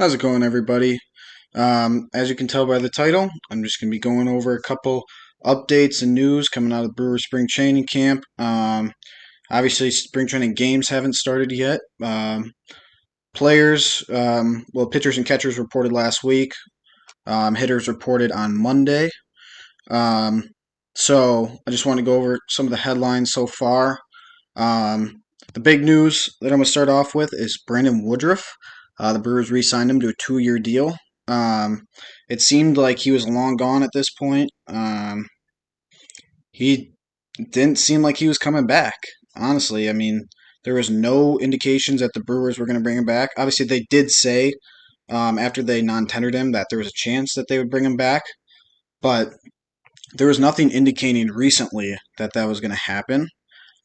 How's it going, everybody? As you can tell by the title, I'm just going to be going over a couple updates and news coming out of the Brewers spring training camp. Obviously, spring training games haven't started yet. Pitchers and catchers reported last week. Hitters reported on Monday. Um, so I just want to go over some of the headlines so far. The big news that I'm going to start off with is Brandon Woodruff. The Brewers re-signed him to a 2-year deal. Um, it seemed like he was long gone at this point. He didn't seem like he was coming back. Honestly, I mean, there was no indications that the Brewers were going to bring him back. Obviously, they did say after they non-tendered him that there was a chance that they would bring him back, but there was nothing indicating recently that that was going to happen.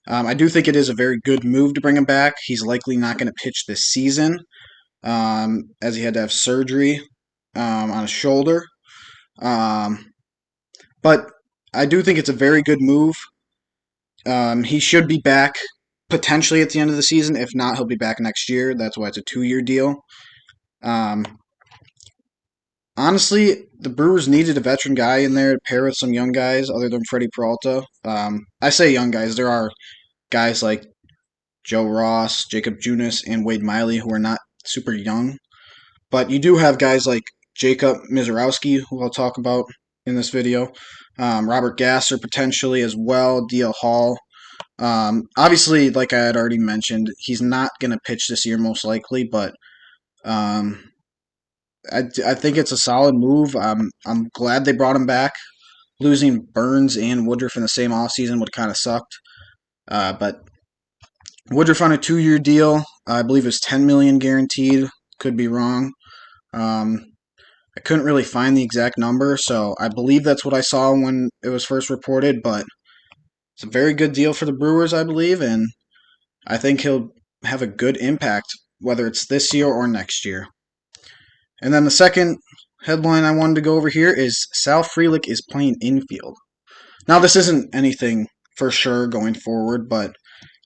I do think it is a very good move to bring him back. He's likely not going to pitch this season, as he had to have surgery on his shoulder. Um, but I do think it's a very good move. He should be back potentially at the end of the season. If not, he'll be back next year. That's why it's a 2-year deal. Um, Honestly, the Brewers needed a veteran guy in there to pair with some young guys other than Freddie Peralta. I say young guys. There are guys like Joe Ross, Jacob Junis, and Wade Miley who are not super young. But you do have guys like Jacob Mizorowski, who I'll talk about in this video. Robert Gasser potentially as well, DL Hall. Obviously, like I had already mentioned, he's not going to pitch this year most likely, but um, I think it's a solid move. I'm glad they brought him back. Losing Burns and Woodruff in the same offseason would kind of sucked. But Woodruff on a 2-year deal. I believe it's $10 million guaranteed. Could be wrong. I couldn't really find the exact number, so I believe that's what I saw when it was first reported. But it's a very good deal for the Brewers, I believe, and I think he'll have a good impact, whether it's this year or next year. And then the second headline I wanted to go over here is Sal Frelick is playing infield. Now, this isn't anything for sure going forward, but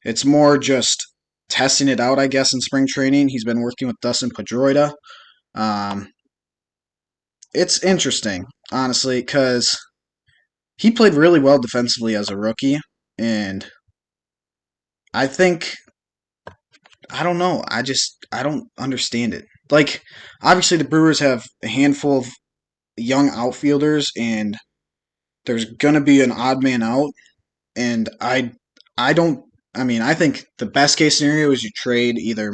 it's more just testing it out, I guess, in spring training. He's been working with Dustin Pedroia. Um, it's interesting, honestly, because he played really well defensively as a rookie, and I think I don't know. I don't understand it. Like, obviously, the Brewers have a handful of young outfielders, and there's gonna be an odd man out, and I don't. I mean, I think the best case scenario is you trade either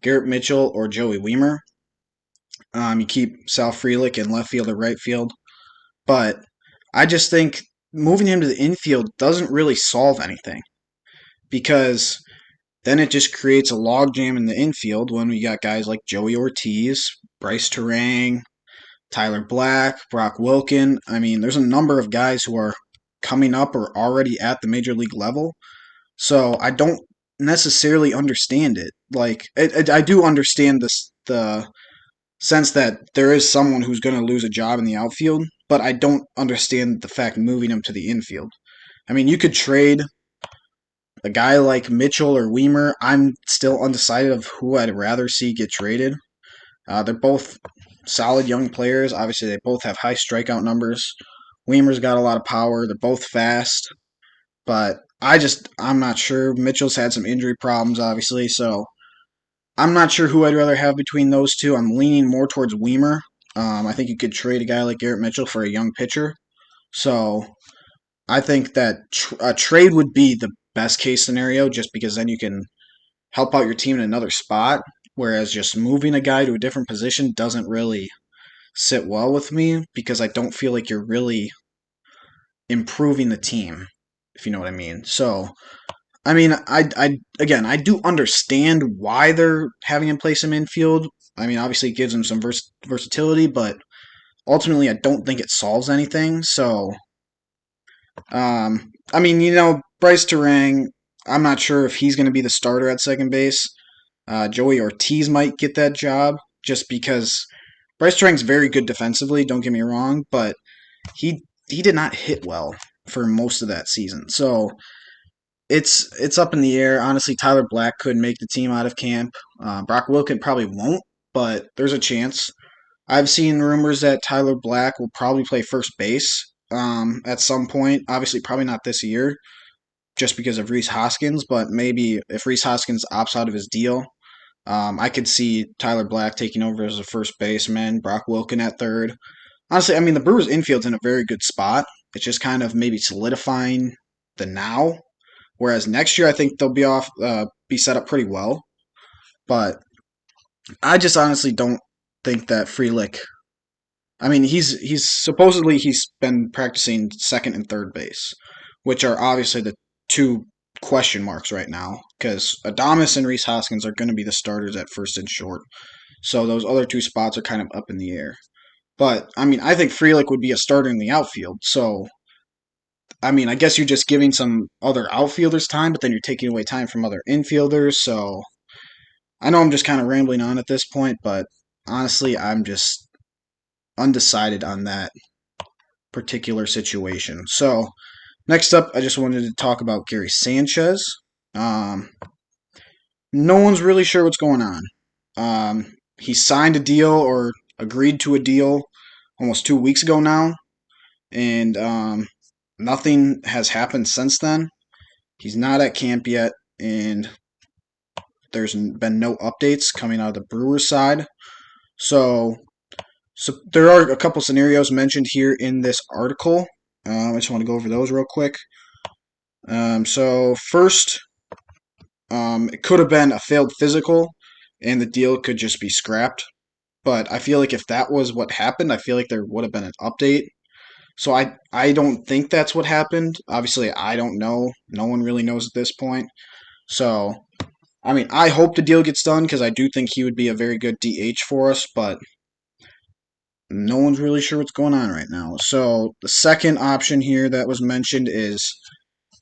Garrett Mitchell or Joey Wiemer. You keep Sal Frelick in left field or right field, but I just think moving him to the infield doesn't really solve anything because then it just creates a logjam in the infield when we got guys like Joey Ortiz, Bryce Terang, Tyler Black, Brock Wilken. I mean, there's a number of guys who are coming up or already at the major league level. So I don't necessarily understand it. Like, I do understand the sense that there is someone who's going to lose a job in the outfield, but I don't understand the fact moving him to the infield. I mean, you could trade a guy like Mitchell or Weimer. I'm still undecided of who I'd rather see get traded. They're both solid young players. Obviously, they both have high strikeout numbers. Weimer's got a lot of power. They're both fast, but I'm not sure. Mitchell's had some injury problems, obviously, so I'm not sure who I'd rather have between those two. I'm leaning more towards Weimer. I think you could trade a guy like Garrett Mitchell for a young pitcher. So I think that a trade would be the best case scenario just because then you can help out your team in another spot. Whereas just moving a guy to a different position doesn't really sit well with me because I don't feel like you're really improving the team, if you know what I mean. So I mean, I do understand why they're having him play some infield. I mean, obviously, it gives him some versatility, but ultimately, I don't think it solves anything. So, I mean, Bryce Terang, I'm not sure if he's going to be the starter at second base. Joey Ortiz might get that job just because Bryce Terang's very good defensively. Don't get me wrong, but he did not hit well for most of that season. So it's up in the air. Honestly, Tyler Black could make the team out of camp. Brock Wilken probably won't, but there's a chance. I've seen rumors that Tyler Black will probably play first base at some point. Obviously, probably not this year, just because of Rhys Hoskins. But maybe if Rhys Hoskins opts out of his deal, I could see Tyler Black taking over as a first baseman, Brock Wilken at third. Honestly, I mean the Brewers' infield's in a very good spot. It's just kind of maybe solidifying the now. Whereas next year, I think they'll be set up pretty well. But I just honestly don't think that Frelick. I mean, he's supposedly he's been practicing second and third base, which are obviously the two question marks right now because Adames and Rhys Hoskins are going to be the starters at first and short. So those other two spots are kind of up in the air. But I mean, I think Frelick would be a starter in the outfield. So I mean, I guess you're just giving some other outfielders time, but then you're taking away time from other infielders. So I know I'm just kind of rambling on at this point, but honestly, I'm just undecided on that particular situation. So next up, I just wanted to talk about Gary Sanchez. Um, no one's really sure what's going on. He signed a deal or agreed to a deal almost 2 weeks ago now, and nothing has happened since then. He's not at camp yet, and there's been no updates coming out of the Brewers side. So there are a couple scenarios mentioned here in this article. I just want to go over those real quick. So first, it could have been a failed physical, and the deal could just be scrapped. But I feel like if that was what happened, I feel like there would have been an update. So I don't think that's what happened. Obviously, I don't know. No one really knows at this point. So, I mean, I hope the deal gets done because I do think he would be a very good DH for us, but no one's really sure what's going on right now. So, the second option here that was mentioned is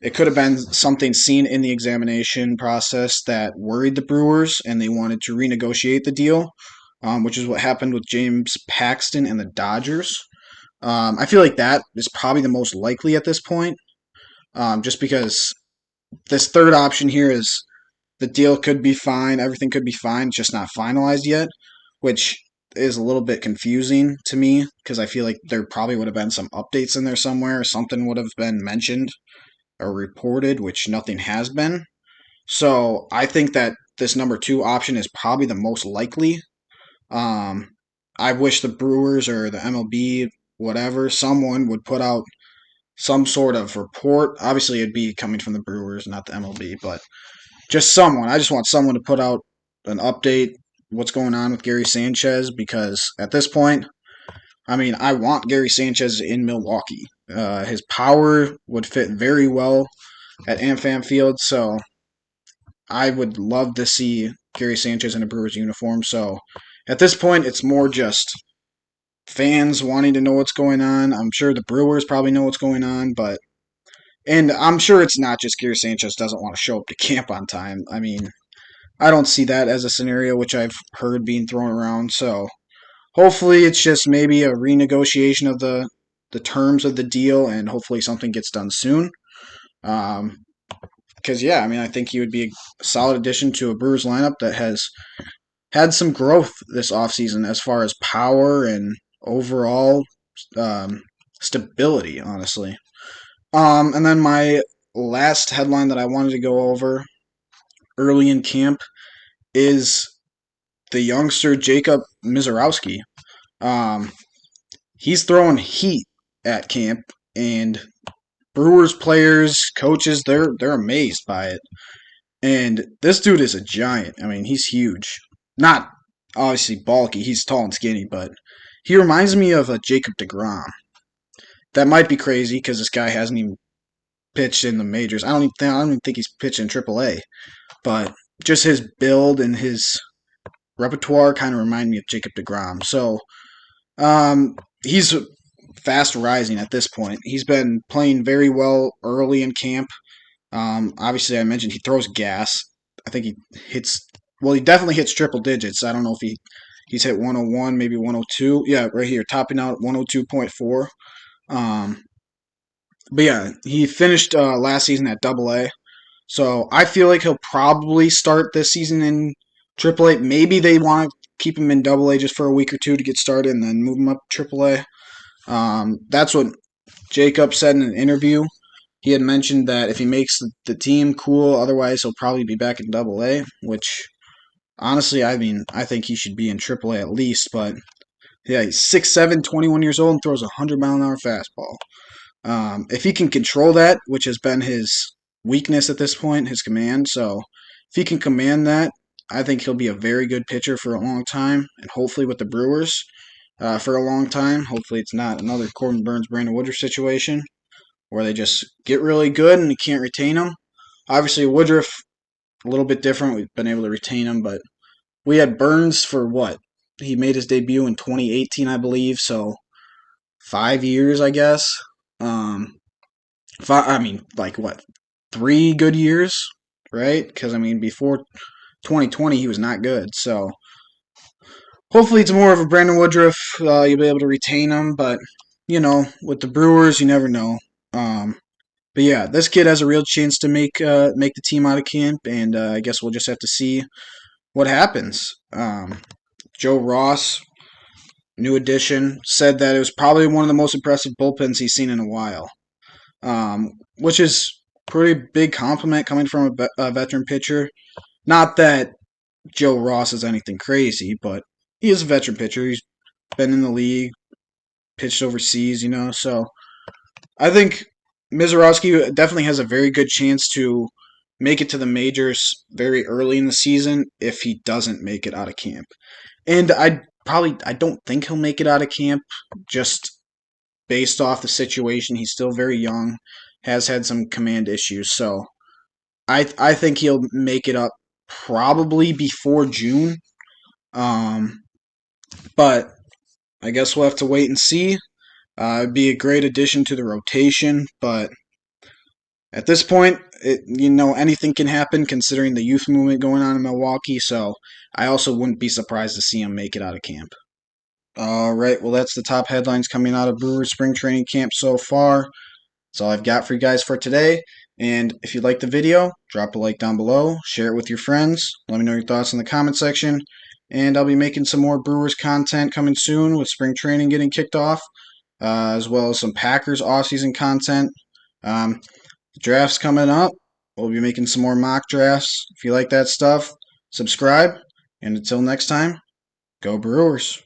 it could have been something seen in the examination process that worried the Brewers and they wanted to renegotiate the deal, which is what happened with James Paxton and the Dodgers. I feel like that is probably the most likely at this point, just because this third option here is the deal could be fine, everything could be fine, just not finalized yet, which is a little bit confusing to me because I feel like there probably would have been some updates in there somewhere, something would have been mentioned or reported, which nothing has been. So I think that this number two option is probably the most likely. Um, I wish the Brewers or the MLB, whatever, someone would put out some sort of report. Obviously, it'd be coming from the Brewers, not the MLB, but just someone. I just want someone to put out an update, what's going on with Gary Sanchez, because at this point, I mean, I want Gary Sanchez in Milwaukee. His power would fit very well at AmFam Field, so I would love to see Gary Sanchez in a Brewers uniform. So at this point, it's more just fans wanting to know what's going on. I'm sure the Brewers probably know what's going on, and I'm sure it's not just Gary Sanchez doesn't want to show up to camp on time. I mean, I don't see that as a scenario which I've heard being thrown around. So hopefully it's just maybe a renegotiation of the terms of the deal, and hopefully something gets done soon. Because yeah, I mean, I think he would be a solid addition to a Brewers lineup that has had some growth this offseason as far as power and overall stability, honestly. And then my last headline that I wanted to go over early in camp is the youngster Jacob Mizorowski. Um, he's throwing heat at camp, and Brewers players, coaches, they're amazed by it. And this dude is a giant. I mean, he's huge. Not obviously bulky. He's tall and skinny, but he reminds me of a Jacob DeGrom. That might be crazy because this guy hasn't even pitched in the majors. I don't even think he's pitched in AAA. But just his build and his repertoire kind of remind me of Jacob DeGrom. So he's fast rising at this point. He's been playing very well early in camp. Obviously, I mentioned he throws gas. I think he hits. Well, he definitely hits triple digits. I don't know if he's hit 101, maybe 102. Yeah, right here, topping out at 102.4. But yeah, he finished last season at Double A. So I feel like he'll probably start this season in AAA. Maybe they want to keep him in Double A just for a week or two to get started, and then move him up to Triple A. That's what Jacob said in an interview. He had mentioned that if he makes the team, cool. Otherwise, he'll probably be back in Double A. Which, honestly, I mean, I think he should be in Triple A at least. But yeah, he's 6'7", 21 years old, and throws a 100-mile-an-hour fastball. If he can control that, which has been his weakness at this point, his command. So if he can command that, I think he'll be a very good pitcher for a long time, and hopefully with the Brewers for a long time. Hopefully it's not another Corbin Burns, Brandon Woodruff situation where they just get really good and you can't retain them. Obviously Woodruff, a little bit different. We've been able to retain him, but we had Burns for what? He made his debut in 2018, I believe, so 5 years, I guess. I mean, like what, 3 good years, right? Because I mean, before 2020, he was not good. So hopefully, it's more of a Brandon Woodruff. You'll be able to retain him, but with the Brewers, you never know. But yeah, this kid has a real chance to make the team out of camp, and I guess we'll just have to see what happens. Joe Ross, new addition, said that it was probably one of the most impressive bullpens he's seen in a while. Which is pretty big compliment coming from a veteran pitcher. Not that Joe Ross is anything crazy, but he is a veteran pitcher. He's been in the league, pitched overseas, So I think Mizorowski definitely has a very good chance to make it to the majors very early in the season if he doesn't make it out of camp. And I don't think he'll make it out of camp just based off the situation. He's still very young, has had some command issues, so I think he'll make it up probably before June. But I guess we'll have to wait and see. It'd be a great addition to the rotation, but at this point, anything can happen considering the youth movement going on in Milwaukee. So I also wouldn't be surprised to see him make it out of camp. All right, well, that's the top headlines coming out of Brewers spring training camp so far. That's all I've got for you guys for today. And if you liked the video, drop a like down below, share it with your friends, let me know your thoughts in the comment section. And I'll be making some more Brewers content coming soon with spring training getting kicked off, as well as some Packers off-season content. The draft's coming up. We'll be making some more mock drafts. If you like that stuff, subscribe. And until next time, go Brewers.